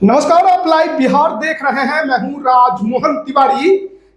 नमस्कार, आप लाइव बिहार देख रहे हैं। मैं हूं राजमोहन तिवारी।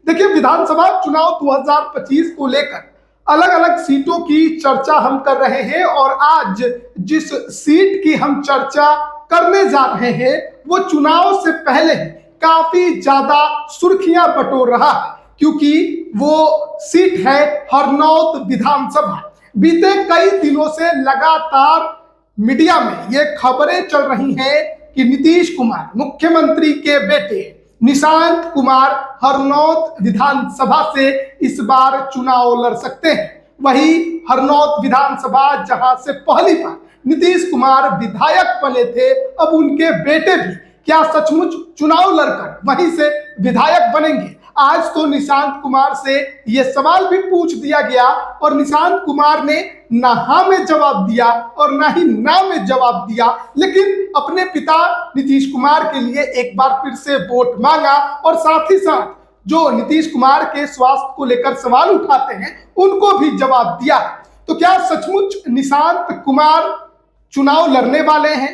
देखिए, विधानसभा चुनाव 2025 को लेकर अलग अलग सीटों की चर्चा हम कर रहे हैं और आज जिस सीट की हम चर्चा करने जा रहे हैं वो चुनाव से पहले काफी ज्यादा सुर्खियां बटोर रहा है, क्योंकि वो सीट है हरनौत विधानसभा। बीते कई दिनों से लगातार मीडिया में ये खबरें चल रही हैं कि नीतीश कुमार, मुख्यमंत्री के बेटे निशांत कुमार, हरनौत विधानसभा से इस बार चुनाव लड़ सकते हैं। वही हरनौत विधानसभा जहां से पहली बार नीतीश कुमार विधायक बने थे, अब उनके बेटे भी क्या सचमुच चुनाव लड़कर वहीं से विधायक बनेंगे? आज तो निशांत कुमार से यह सवाल भी पूछ दिया गया और निशांत कुमार ने ना हाँ में जवाब दिया और ना ही ना में जवाब दिया, लेकिन अपने पिता नीतीश कुमार के लिए एक बार फिर से वोट मांगा और साथ ही साथ जो नीतीश कुमार के स्वास्थ्य को लेकर सवाल उठाते हैं उनको भी जवाब दिया। तो क्या सचमुच निशांत कुमार चुनाव लड़ने वाले हैं?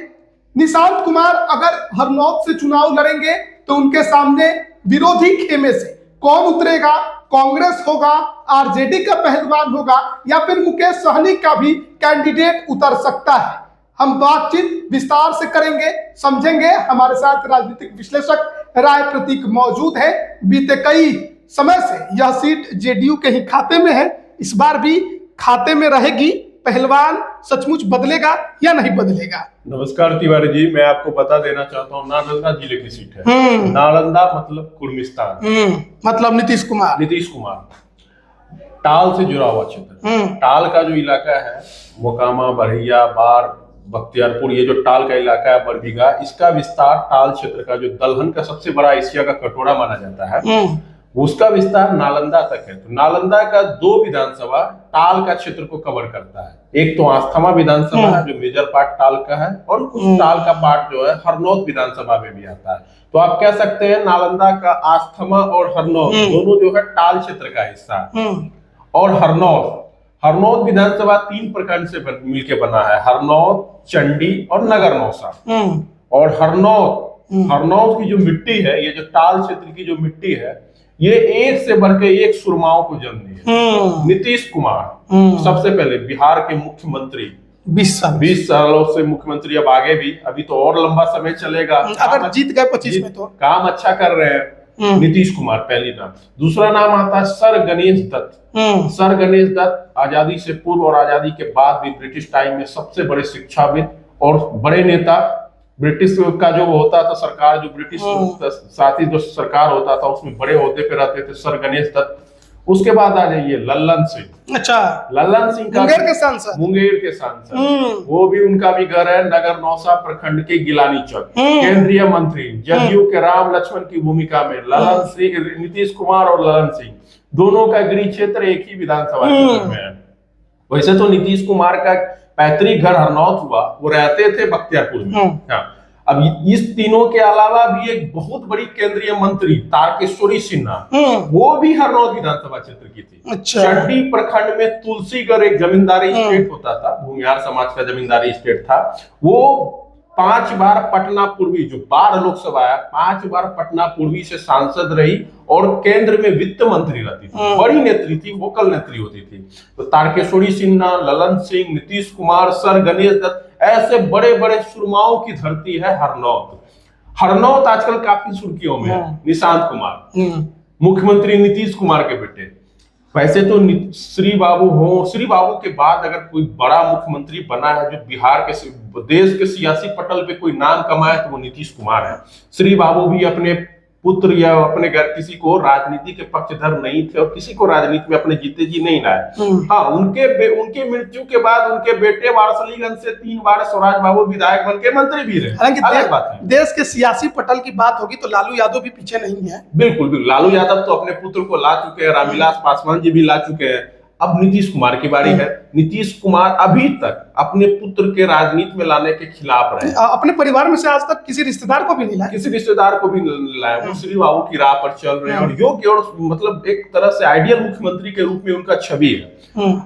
निशांत कुमार अगर हरनौत से चुनाव लड़ेंगे तो उनके सामने विरोधी खेमे से कौन उतरेगा? कांग्रेस होगा, आरजेडी का पहलवान होगा या फिर मुकेश सहनी का भी कैंडिडेट उतर सकता है? हम बातचीत विस्तार से करेंगे, समझेंगे। हमारे साथ राजनीतिक विश्लेषक राय प्रतीक मौजूद है। बीते कई समय से यह सीट जेडीयू के ही खाते में है, इस बार भी खाते में रहेगी। पहलवान सचमुच बदलेगा या नहीं बदलेगा? नमस्कार तिवारी जी, मैं आपको बता देना चाहता हूँ नालंदा जिले की सीट है। नालंदा मतलब कुर्मिस्तान, मतलब नीतीश कुमार टाल से जुड़ा हुआ क्षेत्र। टाल का जो इलाका है, मोकामा, बरहिया, बार, बख्तियारपुर, ये जो टाल का इलाका है, बरबीघा, इसका विस्तार टाल क्षेत्र का जो दलहन का सबसे बड़ा एशिया का कटोरा माना जाता है, उसका विस्तार नालंदा तक है। तो नालंदा का 2 विधानसभा टाल का क्षेत्र को कवर करता है। एक तो आस्थमा विधानसभा है जो मेजर पार्ट टाल का है, और उस टाल का पार्ट जो है हरनौत विधानसभा में भी आता है। तो आप कह सकते हैं नालंदा का आस्थमा और हरनौत दोनों जो है टाल क्षेत्र का हिस्सा है। और हरनौत विधानसभा 3 प्रखंड से मिलकर बना है: हरनौत, चंडी और नगर नौसा। और हरनौत की जो मिट्टी है, ये जो टाल क्षेत्र की जो मिट्टी है, ये एक से बढ़ के एक सुरमाओं को जन्म दी है। नीतीश कुमार सबसे पहले बिहार के मुख्यमंत्री, 20 सालों से मुख्यमंत्री, अब आगे भी, अभी तो और लंबा समय चलेगा अगर जीत गए 25 में तो काम अच्छा कर रहे हैं। नीतीश कुमार पहली नाम। दूसरा नाम आता है सर गणेश दत्त। सर गणेश दत्त आजादी से पूर्व और आजादी के बाद भी ब्रिटिश टाइम में सबसे बड़े शिक्षाविद और बड़े नेता। ब्रिटिश का जो होता था सरकार, जो ब्रिटिश साथी जो सरकार होता था उसमें बड़े ओहदे पे रहते थे सर गणेश दत्त। उसके बाद आ जाइए लल्लन सिंह। अच्छा, लल्लन सिंह का मुंगेर के सांसद, वो भी, उनका भी घर है नगर नौसा प्रखंड के गिलानी चौक। केंद्रीय मंत्री, जदयू के राम लक्ष्मण की भूमिका में लल्लन सिंह, नीतीश कुमार और लल्लन सिंह दोनों का गृह क्षेत्र एक ही विधानसभा क्षेत्र में है। वैसे तो नीतीश कुमार का पैतृक घर हरनौत हुआ, वो रहते थे बख्तियारपुर में। अब इस तीनों के अलावा भी एक बहुत बड़ी केंद्रीय मंत्री तारकेश्वरी सिन्हा, वो भी हरनौत विधानसभा क्षेत्र की थी। अच्छा। चंडी प्रखंड में तुलसीगढ़ एक जमींदारी स्टेट होता था, भूमिहार समाज का जमींदारी स्टेट था। वो 5 बार पटना पूर्वी, जो बाढ़ लोकसभा है, 5 बार पटना पूर्वी से सांसद रही और केंद्र में वित्त मंत्री रहती थी। बड़ी नेत्री थी, वोकल नेत्री होती थी। तो तारकेश्वरी सिन्हा, ललन सिंह, नीतीश कुमार, सर गणेश दत्त, ऐसे बड़े बड़े सुरमाओं की धरती है हरनौत। हरनौत आजकल काफी सुर्खियों में है। निशांत कुमार, मुख्यमंत्री नीतीश कुमार के बेटे। वैसे तो श्री बाबू के बाद अगर कोई बड़ा मुख्यमंत्री बना है जो बिहार के देश के सियासी पटल पे कोई नाम कमाए तो वो नीतीश कुमार है। श्री बाबू भी अपने पुत्र या अपने घर किसी को राजनीति के पक्षधर नहीं थे और किसी को राजनीति में अपने जीते जी नहीं लाए। हाँ, उनके मृत्यु के बाद उनके बेटे वारसलीगंज से 3 बार स्वराज बाबू विधायक बन के मंत्री भी रहे। अलग बात है। देश के सियासी पटल की बात होगी तो लालू यादव भी पीछे नहीं है। बिल्कुल, लालू यादव तो अपने पुत्र को ला चुके हैं, रामविलास पासवान जी भी ला चुके हैं। अब नीतीश कुमार की बारी है। नीतीश कुमार अभी तक अपने पुत्र के राजनीति में लाने के खिलाफ रहे। अपने परिवार में से आज तक किसी रिश्तेदार को भी नहीं लाए, किसी रिश्तेदार को भी नहीं लाए। वो श्री बाबू की राह पर चल रहे हैं और योग्य और मतलब एक तरह से आइडियल मुख्यमंत्री के रूप में उनका छवि है।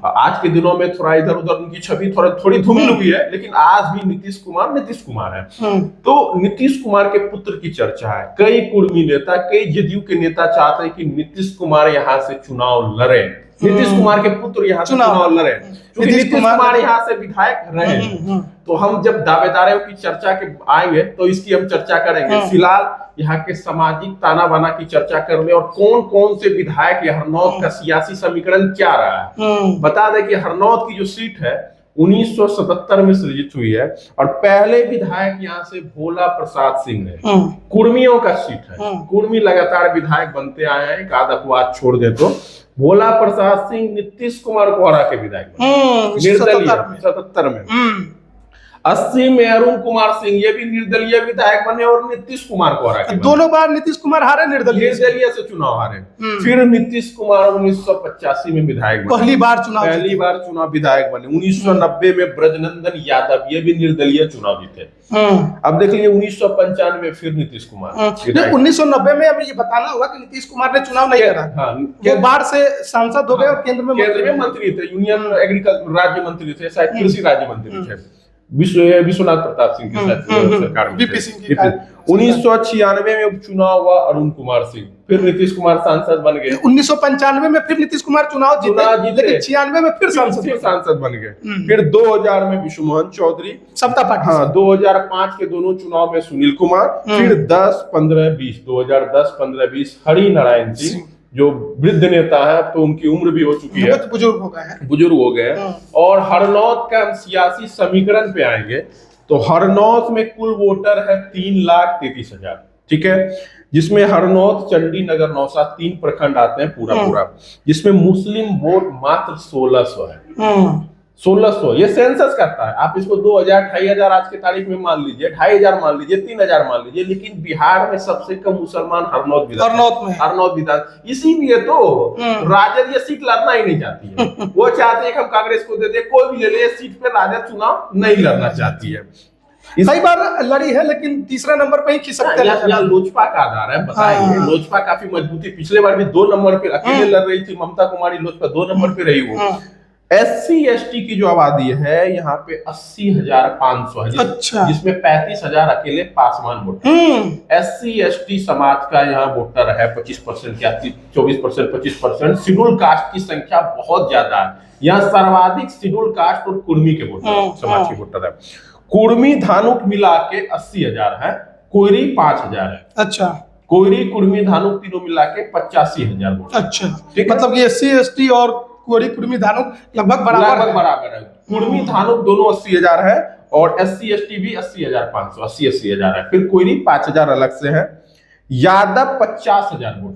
आज के दिनों में थोड़ा इधर उधर उनकी छवि थोड़ी धूमिल हुई है, लेकिन आज भी नीतीश कुमार है। तो नीतीश कुमार के पुत्र की चर्चा है। कई कुर्मी नेता, कई जदयू के नेता चाहते हैं कि नीतीश कुमार यहाँ से चुनाव लड़े, नीतीश कुमार के पुत्र यहाँ से चुनाव लड़े, क्योंकि नीतीश कुमार यहाँ से विधायक रहे। तो हम जब दावेदारों की चर्चा के आएंगे तो इसकी हम चर्चा करेंगे। फिलहाल यहाँ के सामाजिक ताना बाना की चर्चा कर ले और कौन कौन से विधायक या हरनौत का सियासी समीकरण क्या रहा है। बता दें कि हरनौत की जो सीट है 1977 में सृजित हुई है और पहले विधायक यहाँ से भोला प्रसाद सिंह है। कुर्मियों का सीट है, कुर्मी लगातार विधायक बनते आए हैं, एक आध अपवाद छोड़ दे तो। भोला प्रसाद सिंह नीतीश कुमार को हरा के विधायक निर्दलीय 77 में। 80 में अरुण कुमार सिंह ये भी निर्दलीय विधायक बने और नीतीश कुमार को हरा के दोनों बार नीतीश कुमार हारे, निर्दलीय से चुनाव हारे। फिर नीतीश कुमार 1985 में विधायक बने, पहली बार चुनाव विधायक बने। 1990 में ब्रजनंदन यादव ये भी निर्दलीय चुनाव जीते। अब देख लीजिए 1995 में फिर नीतीश कुमार। 1990 में अभी ये बताना होगा कि नीतीश कुमार ने चुनाव नहीं करा, वो बाढ़ से सांसद हो गए और केंद्र में मंत्री थे, यूनियन एग्रीकल्चर राज्य मंत्री थे, शायद कृषि राज्य मंत्री थे विश्वनाथ प्रताप सिंह के साथ सरकार में। 1996 में उपचुनाव हुआ अरुण कुमार सिंह, फिर नीतीश कुमार सांसद बन गए। 1995 में फिर नीतीश कुमार चुनाव जीते, लेकिन 96 में फिर सांसद बन गए। फिर 2000 में विष्णुमोहन चौधरी सत्ता पार्टी। 2005 के दोनों चुनाव में सुनील कुमार। फिर 2010-15-20 हरि नारायण सिंह जो वृद्ध नेता है, तो उनकी उम्र भी हो चुकी है, बुजुर्ग हो गए। और हरनौत का हम सियासी समीकरण पे आएंगे तो हरनौत में कुल वोटर है 3,33,000, ठीक है, जिसमें हरनौत, चंडी नगर, नौसा 3 प्रखंड आते हैं पूरा, जिसमें मुस्लिम वोट मात्र 1600 है। 1600 ये सेंसस करता है। आप इसको 2000, 2500 आज के तारीख में मान लीजिए, 2500 मान लीजिए, 3000 मान लीजिए, लेकिन बिहार में सबसे कम मुसलमान हरनौत विधान। इसीलिए तो राजद ये सीट लड़ना ही नहीं चाहती है। वो चाहते हैं कि हम कांग्रेस को दे दे, कोई भी ले ले, सीट पे राजद चुनाव नहीं लड़ना चाहती है। कई बार लड़ी है, लेकिन तीसरा नंबर पे ही खिसकते हैं। यहाँ लोजपा का आधार है, बताइए। लोजपा काफी मजबूती, पिछले बार भी 2 नंबर पे अकेले लड़ रही थी ममता कुमारी, लोजपा 2 नंबर पे रही वो। SC/ST की जो आबादी है यहाँ पे 80,500 है, जिसमें 35,000 अकेले पासवान वोटर। SC/ST समाज का यहाँ वोटर है 25% या 24%, 25%। शेड्यूल कास्ट की संख्या बहुत ज्यादा है यहाँ, सर्वाधिक शेड्यूल कास्ट और कुर्मी के वोटर, समाज के वोटर है। कुर्मी धानुक मिला के 80,000 है, कोयरी 5,000 है। अच्छा, कोयरी, कुर्मी, धानुक तीनों मिला के 85,000 वोटर। अच्छा, मतलब ये SC/ST और कुर्मी धानुक लगभग बराबर है। कुर्मी धानुक दोनों 80,000 है और SC/ST भी 80,500, 80,000 है। फिर कोयरी 5,000 अलग से है। यादव 50,000 वोट,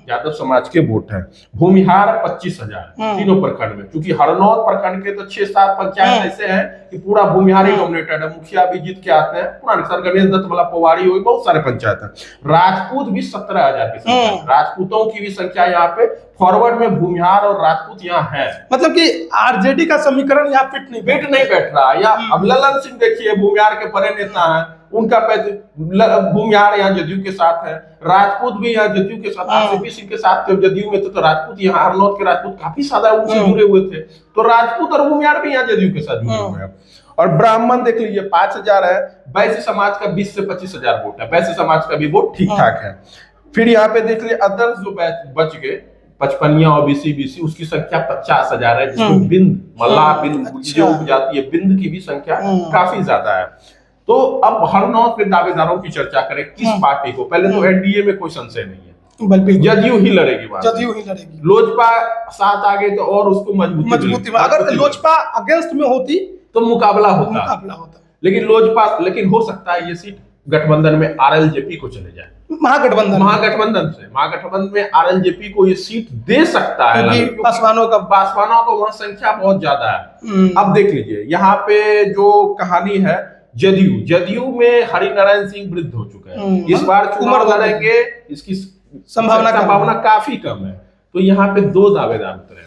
यादव समाज के वोट है। भूमिहार 25,000 तीनों प्रखंड में, क्योंकि हरनौत प्रखंड के तो 6-7 पंचायत ऐसे हैं कि पूरा भूमिहारी डोमिनेटेड है, मुखिया भी जीत के आते हैं। पुराने सर गणेश दत्त वाला पवाड़ी हो, बहुत सारे पंचायत है। राजपूत भी 17,000 की संख्या, राजपूतों की भी संख्या यहाँ पे फॉरवर्ड में भूमिहार और राजपूत यहाँ है। मतलब कि आरजेडी का समीकरण यहाँ फिट नहीं बैठ रहा। या अब ललन सिंह देखिए, भूमिहार के बड़े नेता है, उनका भूमिहार यहाँ जदयू के साथ है, राजपूत भी यहाँ जदयू के साथ, आरसीपी सिंह के साथ जदयू में थे, तो राजपूत यहाँ हरनौत के राजपूत काफी ज्यादा उनसे जुड़े हुए थे, तो राजपूत और भूमिहार भी यहाँ जदयू के साथ जुड़े हुए हैं। और ब्राह्मण देख लीजिए 5,000 है। वैश्य समाज का 20 से 25,000 वोट है, वैश्य समाज का भी वोट ठीक ठाक है। फिर यहाँ पे देख लीजिए अदर्स जो बच गए, 55 और BC उसकी संख्या 50,000 है, जिसमें बिंद, मल्लाह बिंद जो उपजाति है, बिंद की भी संख्या काफी ज्यादा है। तो अब हरनौत के दावेदारों की चर्चा करें, किस पार्टी को? पहले तो NDA में कोई संशय नहीं है, जदयू ही लड़ेगी, जदयू ही लड़ेगी। लोजपा साथ आ गई तो और उसको मजबूती, अगर लोजपा अगेंस्ट में होती तो मुकाबला होता। लेकिन हो सकता है ये सीट गठबंधन में RLJP को चले जाए, महागठबंधन में RLJP को ये सीट दे सकता है, पासवानों को वहां संख्या बहुत ज्यादा है। अब देख लीजिए यहाँ पे जो कहानी है, जदयू में हरि नारायण सिंह वृद्ध हो चुके हैं, इस बार चुनाव लड़ेंगे, इसकी संभावना काफी कम है। तो यहाँ पे 2 दावेदार उतरे,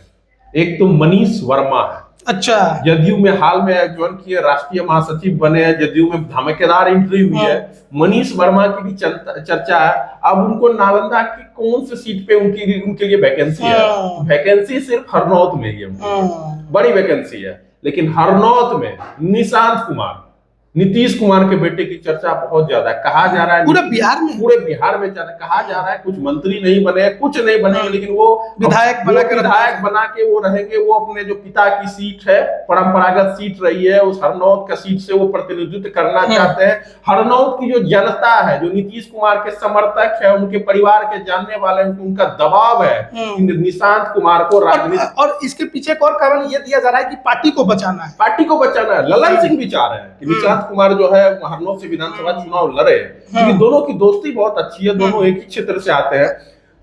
एक तो मनीष वर्मा है, अच्छा, जदयू में हाल में ज्वाइन किए, राष्ट्रीय महासचिव बने हैं, जदयू में धमाकेदार एंट्री हुई है। मनीष वर्मा की भी चर्चा है। अब उनको नालंदा की कौन सी सीट पे उनके लिए वैकेंसी है? वैकेंसी सिर्फ हरनौत में ही है, बड़ी वैकेंसी है। लेकिन हरनौत में निशांत कुमार, नीतीश कुमार के बेटे की चर्चा बहुत ज्यादा है। कहा जा रहा है पूरे बिहार में कहा जा रहा है कुछ मंत्री नहीं बने, कुछ नहीं बने, लेकिन वो विधायक बना के वो रहेंगे। वो अपने जो पिता की सीट है, परंपरागत सीट रही है, उस हरनौत का सीट से वो प्रतिनिधित्व करना चाहते हैं। हरनौत की जो जनता है, जो नीतीश कुमार के समर्थक है, उनके परिवार के जानने वाले, उनका दबाव है निशांत कुमार को राजनीति। और इसके पीछे एक और कारण ये दिया जा रहा है कि पार्टी को बचाना है। ललन सिंह भी चाह रहे हैं कि निशांत कुमार जो है हरनौत से विधानसभा चुनाव लड़े, क्योंकि दोनों की दोस्ती बहुत अच्छी है, दोनों एक ही क्षेत्र से आते हैं।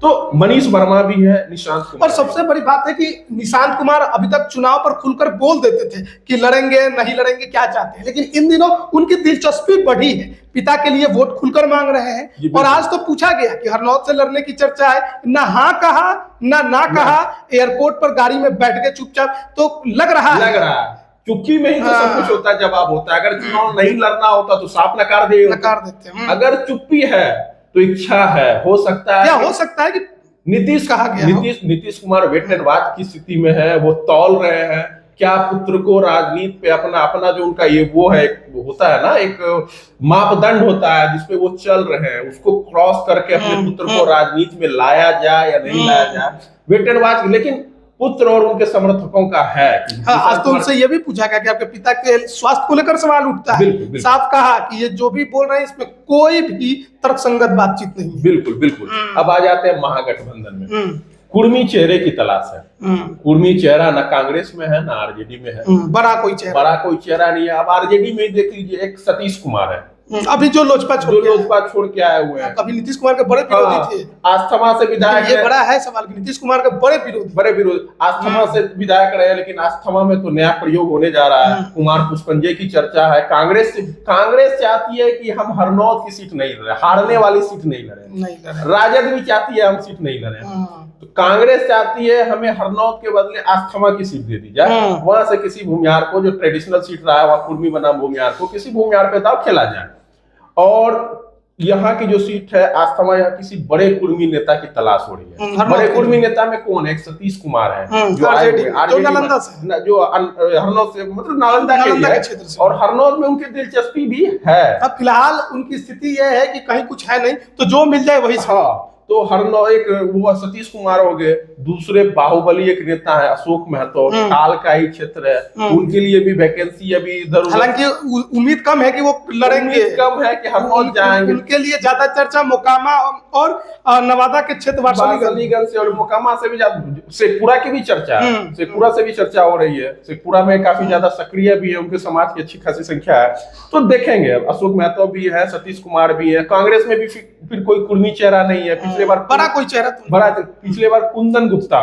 तो मनीष वर्मा भी है, निशांत कुमार। और सबसे बड़ी बात है कि निशांत कुमार अभी तक चुनाव पर खुलकर बोल देते थे कि लड़ेंगे नहीं लड़ेंगे, क्या चाहते हैं, लेकिन इन दिनों उनकी दिलचस्पी बढ़ी है, पिता के लिए वोट खुलकर मांग रहे हैं। और आज तो पूछा गया कि हरनौत से लड़ने की चर्चा है, ना हाँ कहा ना कहा, एयरपोर्ट पर गाड़ी में बैठ गए चुपचाप। तो लग रहा है चुप्पी में ही तो सब कुछ होता है, जवाब होता है। अगर चुनाव नहीं लड़ना होता तो साफ नकार देते हैं। अगर चुप्पी है तो इच्छा है, हो सकता है, क्या हो सकता है कि नीतीश कहा गया, नीतीश कुमार वेटनवाद की स्थिति में है, वो तौल रहे हैं क्या पुत्र को राजनीति पे अपना जो उनका ये वो है, होता है ना, एक मापदंड होता है जिसपे वो चल रहे हैं, उसको क्रॉस करके अपने पुत्र को राजनीति में लाया जाए या नहीं लाया जाए, वेटनवाद। लेकिन पुत्र और उनके समर्थकों का है। आज तो उनसे ये भी पूछा गया कि आपके पिता के स्वास्थ्य को लेकर सवाल उठता है। बिल्कुल। साफ कहा कि ये जो भी बोल रहे हैं इसमें कोई भी तर्कसंगत बातचीत नहीं है। बिल्कुल। अब आ जाते हैं महागठबंधन में। कुर्मी चेहरे की तलाश है। कुर्मी चेहरा ना कांग्रेस में है ना आरजेडी में है, बड़ा कोई चेहरा नहीं है। अब आरजेडी में देख लीजिए, एक सतीश कुमार है, अभी जो लोजपा छोड़ के आए हुए हैं। कभी नीतीश कुमार के बड़े विरोधी थे, आस्थमा से विधायक। ये बड़ा है सवाल कि नीतीश कुमार के बड़े विरोधी आस्थमा से विधायक रहे, लेकिन आस्थमा में तो नया प्रयोग होने जा रहा है। कुमार पुष्पंजे की चर्चा है। कांग्रेस चाहती है कि हम हरनौत की सीट नहीं लड़े, हारने वाली सीट नहीं लड़े। राजद भी चाहती है हम सीट नहीं लड़े। तो कांग्रेस चाहती है हमें हरनौत के बदले आस्थमा की सीट दे दी जाए, वहां से किसी भूमिहार को, जो ट्रेडिशनल सीट रहा है वहां कुर्मी बना भूमिहार को, किसी भूमिहार पे दाव खेला जाए। और यहाँ की जो सीट है आस्थमा, यहाँ किसी बड़े कुर्मी नेता की तलाश हो रही है। बड़े कुर्मी नेता में कौन है? एक सतीश कुमार है जो नालंदा से, जो हरनौत से, मतलब नालंदा के क्षेत्र से, और हरनौत में उनकी दिलचस्पी भी है। अब फिलहाल उनकी स्थिति यह है कि कहीं कुछ है नहीं, तो जो मिल जाए वही। तो हरनौत एक वो सतीश कुमार हो गए। दूसरे बाहुबली एक नेता है अशोक महतो, टाल का ही क्षेत्र है, उनके लिए भी वैकेंसी अभी इधर। हालांकि उम्मीद कम है कि वो लड़ेंगे, कम है कि हरनौत जाएंगे। उनके लिए ज्यादा चर्चा मोकामा और नवादा के क्षेत्र वारसलीगंज से, और मोकामा से भी ज्यादा, शेखपुरा की भी चर्चा है, शेखपुरा से भी चर्चा हो रही है। शेखपुरा में काफी ज्यादा सक्रिय भी है, उनके समाज की अच्छी खासी संख्या है। तो देखेंगे, अशोक महतो भी है, सतीश कुमार भी है। कांग्रेस में भी फिर कोई कुर्मी चेहरा नहीं है। पिछले बार बड़ा कोई चेहरा पिछले बार कुंदन गुप्ता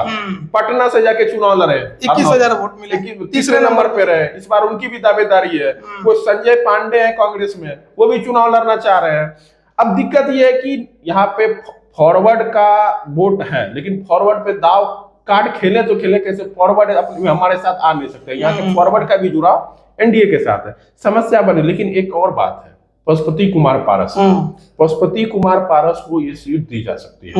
पटना से जाके चुनाव लड़े, 21,000 वोट मिले, तीसरे नंबर पे रहे। इस बार उनकी भी दावेदारी है। वो संजय पांडे है कांग्रेस में, वो भी चुनाव लड़ना चाह रहे हैं। अब दिक्कत ये है कि यहाँ पे फॉरवर्ड का वोट है, लेकिन फॉरवर्ड पे दाव कार्ड खेले तो खेले कैसे? फॉरवर्ड अपने हमारे साथ आ नहीं सकते। यहाँ के फॉरवर्ड का भी जुड़ाव एनडीए के साथ है, समस्या बनी। लेकिन एक और बात है, पशुपति कुमार पारस को ये सीट दी जा सकती है,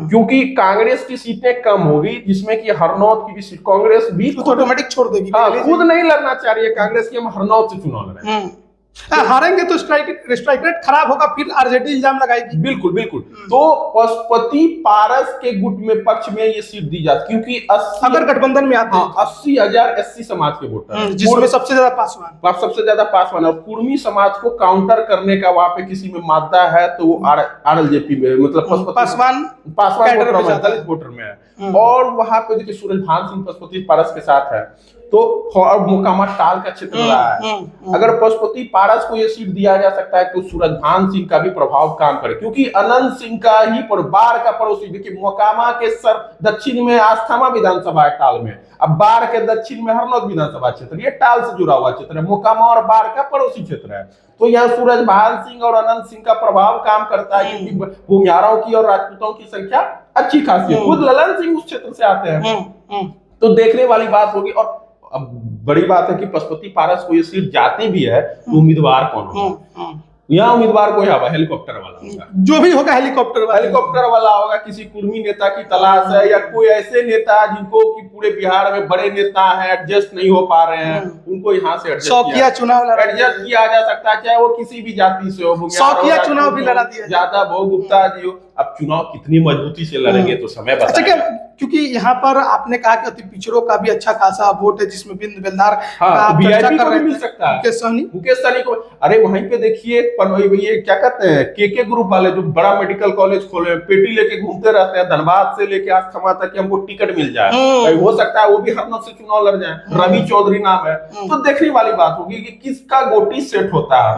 क्योंकि कांग्रेस की सीटें कम होगी, जिसमें कि हरनौत की भी सीट कांग्रेस भी ऑटोमेटिक छोड़ देगी। खुद नहीं लड़ना चाह रही है कांग्रेस की, हम हरनौत से चुनाव लड़े। हारेंगे तो स्ट्राइक रेट खराब होगा, फिर आरजेडी इल्जाम लगाएगी। बिल्कुल। तो पशुपति पारस के गुट में पक्ष में ये सीट दी जाती, क्योंकि अगर गठबंधन में आते हैं 80,000 एससी समाज के वोटर, जिसमें सबसे ज्यादा पासवान, और कुर्मी समाज को काउंटर करने का वहां पे किसी में मादा है तो वो आरएलजेपी में, मतलब पासवान दलित वोटर में है। और वहां पे देखिए सूरजभान सिंह पशुपति पारस के साथ है, तो मोकामा टाल का क्षेत्र रहा है। अगर पशुपति पारस को यह सीट दिया जा सकता है तो सूरजभान सिंह का भी प्रभाव काम करे, क्योंकि अनंत सिंह का ही बाढ़ का पड़ोसी। देखिए मोकामा के दक्षिण में आस्थमा विधानसभा है टाल में, अब बाढ़ के दक्षिण में हरनौत विधानसभा क्षेत्र, ये टाल से जुड़ा हुआ क्षेत्र है, मोकामा और बाढ़ का पड़ोसी क्षेत्र है। तो यहाँ सूरजभान सिंह और अनंत सिंह का प्रभाव काम करता है, क्योंकि भूमिहारों की और राजपूतों की संख्या अच्छी खासी है। खुद ललन सिंह उस क्षेत्र से आते हैं, तो देखने वाली बात होगी। और अब बड़ी बात है कि पशुपति पारस को ये सीट जाती भी है तो उम्मीदवार कौन होगा? यहाँ उम्मीदवार कोई होगा, हेलीकॉप्टर वाला होगा, जो भी होगा हेलीकॉप्टर वाला होगा। किसी कुर्मी नेता की तलाश है या कोई ऐसे नेता जिनको कि पूरे बिहार में बड़े नेता हैं, एडजस्ट नहीं हो पा रहे हैं, उनको यहाँ से एडजस्ट किया जा सकता है, चाहे वो किसी भी जाति से हो, शौकिया चुनाव भी लड़ा दिया, यादव हो, गुप्ता जी हो। अब चुनाव कितनी मजबूती से लड़ेंगे तो समय बताएगा। क्योंकि यहाँ पर आपने कहा कि अति पिछड़ों का भी अच्छा खासा वोट है, जिसमें बिंद बेलदार वीआईपी को भी मिल सकता है, मुकेश सहनी को। अरे वहीं पे देखिए ये क्या कहते हैं, के ग्रुप वाले जो बड़ा मेडिकल कॉलेज खोले, पेटी लेके घूमते रहते हैं धनबाद से लेके आस्थमा तक कि हमको टिकट मिल जाए, हो सकता है वो भी हरनौत से चुनाव लड़ जाए। रवि चौधरी नाम है, तो देखने वाली बात होगी कि किसका गोटी सेट होता है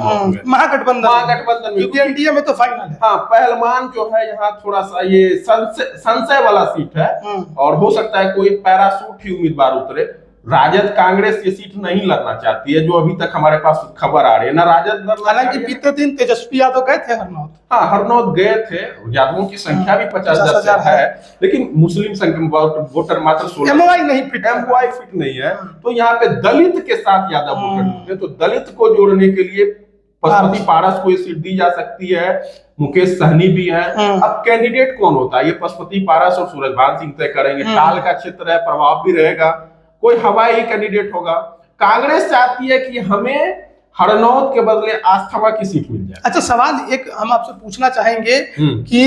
महागठबंधन में, क्योंकि एनडीए में तो फाइनल है। हाँ, पहलवान जो है यहाँ थोड़ा सा ये संशय वाला सीट है, और हो सकता है कोई पैराशूट ही उम्मीदवार उतरे। राजद कांग्रेस ये सीट नहीं लड़ना चाहती है, जो अभी तक हमारे पास खबर आ रही है ना। राजद हालांकि बीते दिन तेजस्वी यादव गए थे हरनौत, हाँ हरनौत गए थे, यादवों की संख्या भी 50,000 है, लेकिन मुस्लिम वोटर मात्र 16, एमओआई फिट नहीं है। तो यहाँ पे दलित के साथ यादव वोटर जुटे, तो दलित को जोड़ने के लिए पशुपति पारस को ये सीट दी जा सकती है। मुकेश सहनी भी है। अब कैंडिडेट कौन होता है, ये पशुपति पारस और सूरजभान सिंह तय करेंगे। टाल का क्षेत्र है, प्रभाव भी रहेगा, कोई हवाई कैंडिडेट होगा। कांग्रेस चाहती है कि हमें हरनौत के बदले आस्थमा की सीट मिल जाए। अच्छा, सवाल एक हम आपसे पूछना चाहेंगे कि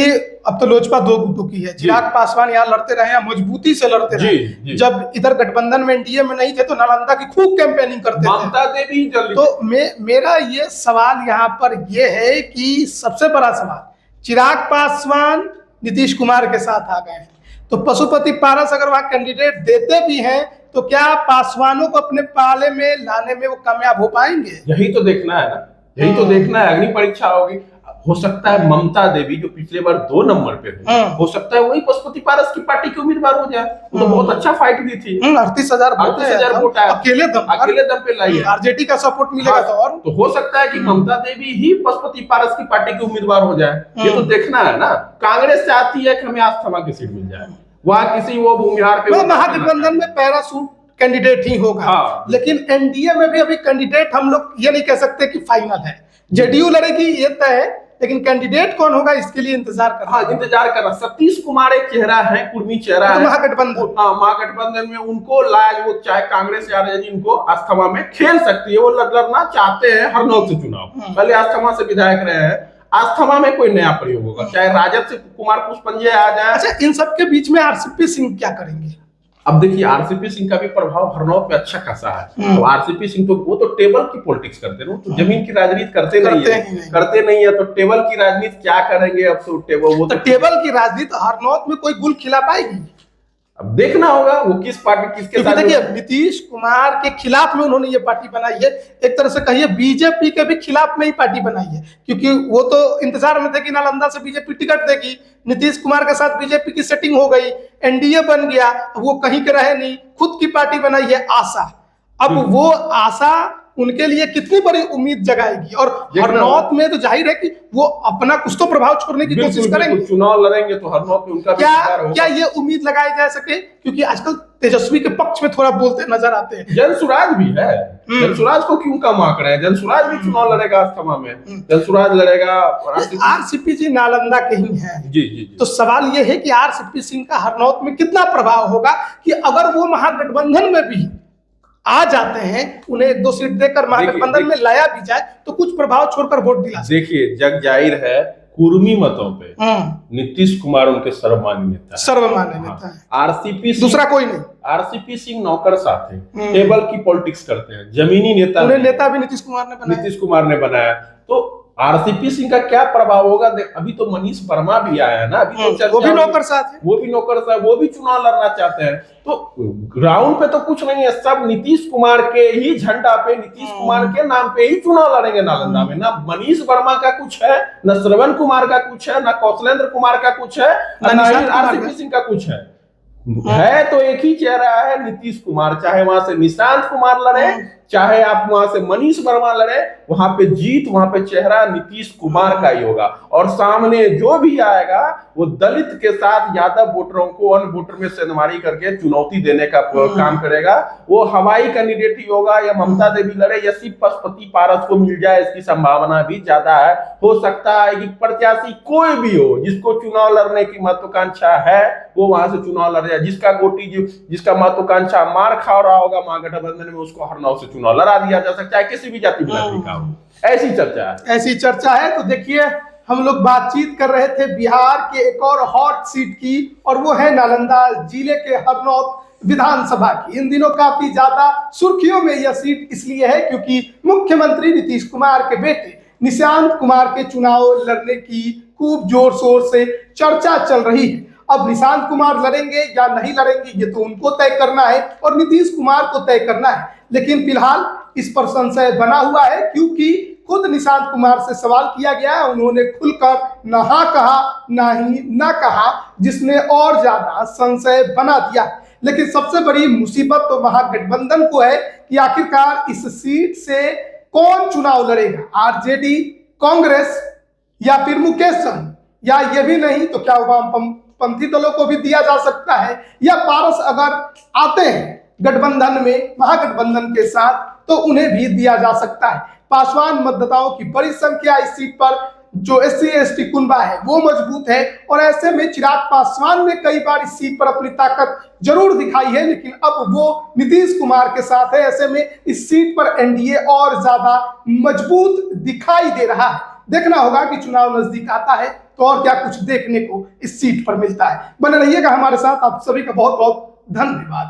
अब तो लोजपा दो गुटों की है, चिराग पासवान यहाँ लड़ते रहे, मजबूती से लड़ते रहे। जब इधर गठबंधन में एनडीए में नहीं थे तो नालंदा की खूब कैंपेनिंग करते थे, ममता देवी जल्दी। तो मेरा ये सवाल यहाँ पर ये है कि सबसे बड़ा सवाल, चिराग पासवान नीतीश कुमार के साथ आ गए हैं, तो पशुपति पारस अगर वहां कैंडिडेट देते भी हैं तो क्या पासवानों को अपने पाले में लाने में वो कामयाब हो पाएंगे? यही तो देखना है ना, यही तो देखना है। अग्नि परीक्षा होगी। हो सकता है ममता देवी जो पिछले बार 2 नंबर पे थे, हो सकता है वही पशुपति पारस की पार्टी के उम्मीदवार हो जाए। वो तो बहुत अच्छा फाइट दी थी, 38,000 वोट अकेले दम पे लाई है। आरजेडी का सपोर्ट मिलेगा तो हो सकता है कि ममता देवी ही पशुपति पारस की पार्टी के उम्मीदवार हो जाए। ये तो देखना है ना। कांग्रेस चाहती है कि हमें आस्थमा की सीट मिल जाए, वहाँ किसी वो भूमिहार पे महागठबंधन में पैराशूट कैंडिडेट ही होगा। लेकिन एनडीए में भी अभी कैंडिडेट हम लोग ये नहीं कह सकते कि फाइनल है। जेडीयू लड़ेगी ये तय है, लेकिन कैंडिडेट कौन होगा इसके लिए इंतजार करना। सतीश कुमार एक चेहरा है, कुर्मी चेहरा है, महागठबंधन में उनको लाया, वो चाहे कांग्रेस या आरजेडी इनको आस्थमा में खेल सकती है। वो लड़ना चाहते हैं हरनौत से चुनाव, पहले आस्थमा से विधायक रहे हैं। आस्थमा में कोई नया प्रयोग होगा, चाहे राजद से कुमार पुष्पंजय आ जाए। अच्छा, इन सबके बीच में आरसीपी सिंह क्या करेंगे? अब देखिए, आरसीपी सिंह का भी प्रभाव हरनौत में अच्छा खासा है। तो आरसीपी सिंह तो वो तो टेबल की पॉलिटिक्स करते हैं, तो जमीन की राजनीति करते नहीं है। तो टेबल की राजनीति क्या करेंगे? अब तो टेबल की राजनीति हरनौत में कोई गुल खिला पाएगी? अब देखना होगा वो किस पार्टी किसके साथ। देखिए, नीतीश कुमार के खिलाफ में उन्होंने ये पार्टी बनाई है, एक तरह से कहिए बीजेपी के भी खिलाफ में ही पार्टी बनाई है, क्योंकि वो तो इंतजार में थे कि नालंदा से बीजेपी टिकट देगी। नीतीश कुमार के साथ बीजेपी की सेटिंग हो गई, एनडीए बन गया, वो कहीं के रहे नहीं, खुद की पार्टी बनाई है आशा। अब वो आशा उनके लिए कितनी बड़ी उम्मीद जगाएगी, और हरनौत में तो जाहिर है कि वो अपना कुछ तो प्रभाव छोड़ने की कोशिश करेंगे। चुनाव लड़ेंगे तो हरनौत में उनका क्या ये उम्मीद लगाई जा सके? क्योंकि आजकल तेजस्वी के पक्ष में थोड़ा बोलते नजर आते हैं। जनसुराज भी है, जनसुराज को क्यों कम आंक रहे हैं? जनसुराज भी चुनाव लड़ेगा आस्थमा में, जनसुराज लड़ेगा। आरसीपी जी नालंदा के ही है जी। तो सवाल ये है कि आरसीपी सिंह का हरनौत में कितना प्रभाव होगा कि अगर वो महागठबंधन में भी आ जाते हैं, उन्हें 1-2 सीट देकर महागठबंधन में लाया भी जाए तो कुछ प्रभाव छोड़कर वोट दिला। देखिए, जग जाहिर है कुर्मी मतों पे नीतीश कुमार उनके सर्वमान्य नेता है। आरसीपी दूसरा कोई नहीं। आरसीपी सिंह नौकर साथ है, टेबल की पॉलिटिक्स करते हैं, जमीनी नेता भी नीतीश कुमार ने बनाया। तो आरसीपी सिंह का क्या प्रभाव होगा? अभी तो मनीष वर्मा भी आया है ना, अभी तो वो भी नौकर साथ है, वो भी चुनाव लड़ना चाहते हैं। तो ग्राउंड पे तो कुछ नहीं है, सब नीतीश कुमार के ही झंडा पे, नीतीश कुमार के नाम पे ही चुनाव लड़ेंगे नालंदा में। ना मनीष वर्मा का कुछ है, न श्रवण कुमार का कुछ है, न कौशलेंद्र कुमार का कुछ है, न आरसीपी सिंह का कुछ है तो एक ही चेहरा है नीतीश कुमार। चाहे वहां से निशांत कुमार लड़े, चाहे आप वहां से मनीष वर्मा लड़े, वहां पे जीत, वहां पे चेहरा नीतीश कुमार का ही होगा। और सामने जो भी आएगा वो दलित के साथ यादव वोटरों को अन्य वोटर में सेंधमारी करके चुनौती देने का काम करेगा। वो हवाई कैंडिडेट ही होगा, या ममता देवी लड़े या शिव पशुपति पारस को मिल जाए, इसकी संभावना भी ज्यादा है। हो सकता है कि प्रत्याशी कोई भी हो जिसको चुनाव लड़ने की महत्वाकांक्षा है वो वहां से चुनाव लड़ जाए। जिसका महत्वाकांक्षा मार खा रहा होगा महागठबंधन में, उसको हर नाव से चुनाव लड़ा दिया जा सकता है, किसी भी जाति बिरादरी का हो। ऐसी चर्चा है। तो देखिए, हम लोग बातचीत कर रहे थे बिहार के एक और हॉट सीट की, और वो है नालंदा जिले के हरनौत विधानसभा की। इन दिनों काफी ज्यादा सुर्खियों में यह सीट इसलिए है क्योंकि मुख्यमंत्री नीतीश कुमार के बेटे निशांत कुमार के चुनाव लड़ने की खूब जोर शोर से चर्चा चल रही है। अब निशांत कुमार लड़ेंगे या नहीं लड़ेंगे ये तो उनको तय करना है और नीतीश कुमार को तय करना है, लेकिन फिलहाल इस पर संशय बना हुआ है क्योंकि खुद निशांत कुमार से सवाल किया गया है। उन्होंने खुलकर ना हाँ कहा ना ही ना कहा, जिसने और ज्यादा संशय बना दिया। लेकिन सबसे बड़ी मुसीबत तो महागठबंधन को है कि आखिरकार इस सीट से कौन चुनाव लड़ेगा, आरजेडी, कांग्रेस या फिर मुकेश सहनी, या ये भी नहीं तो क्या वामपंथी दलों को भी दिया जा सकता है, या पारस अगर आते हैं गठबंधन में महागठबंधन के साथ तो उन्हें भी दिया जा सकता है। पासवान मतदाताओं की बड़ी संख्या इस सीट पर, जो SC/ST कुनबा है वो मजबूत है, और ऐसे में चिराग पासवान ने कई बार इस सीट पर अपनी ताकत जरूर दिखाई है, लेकिन अब वो नीतीश कुमार के साथ है। ऐसे में इस सीट पर NDA और ज्यादा मजबूत दिखाई दे रहा है। देखना होगा कि चुनाव नजदीक आता है तो और क्या कुछ देखने को इस सीट पर मिलता है। बने रहिएगा हमारे साथ। आप सभी का बहुत बहुत धन्यवाद।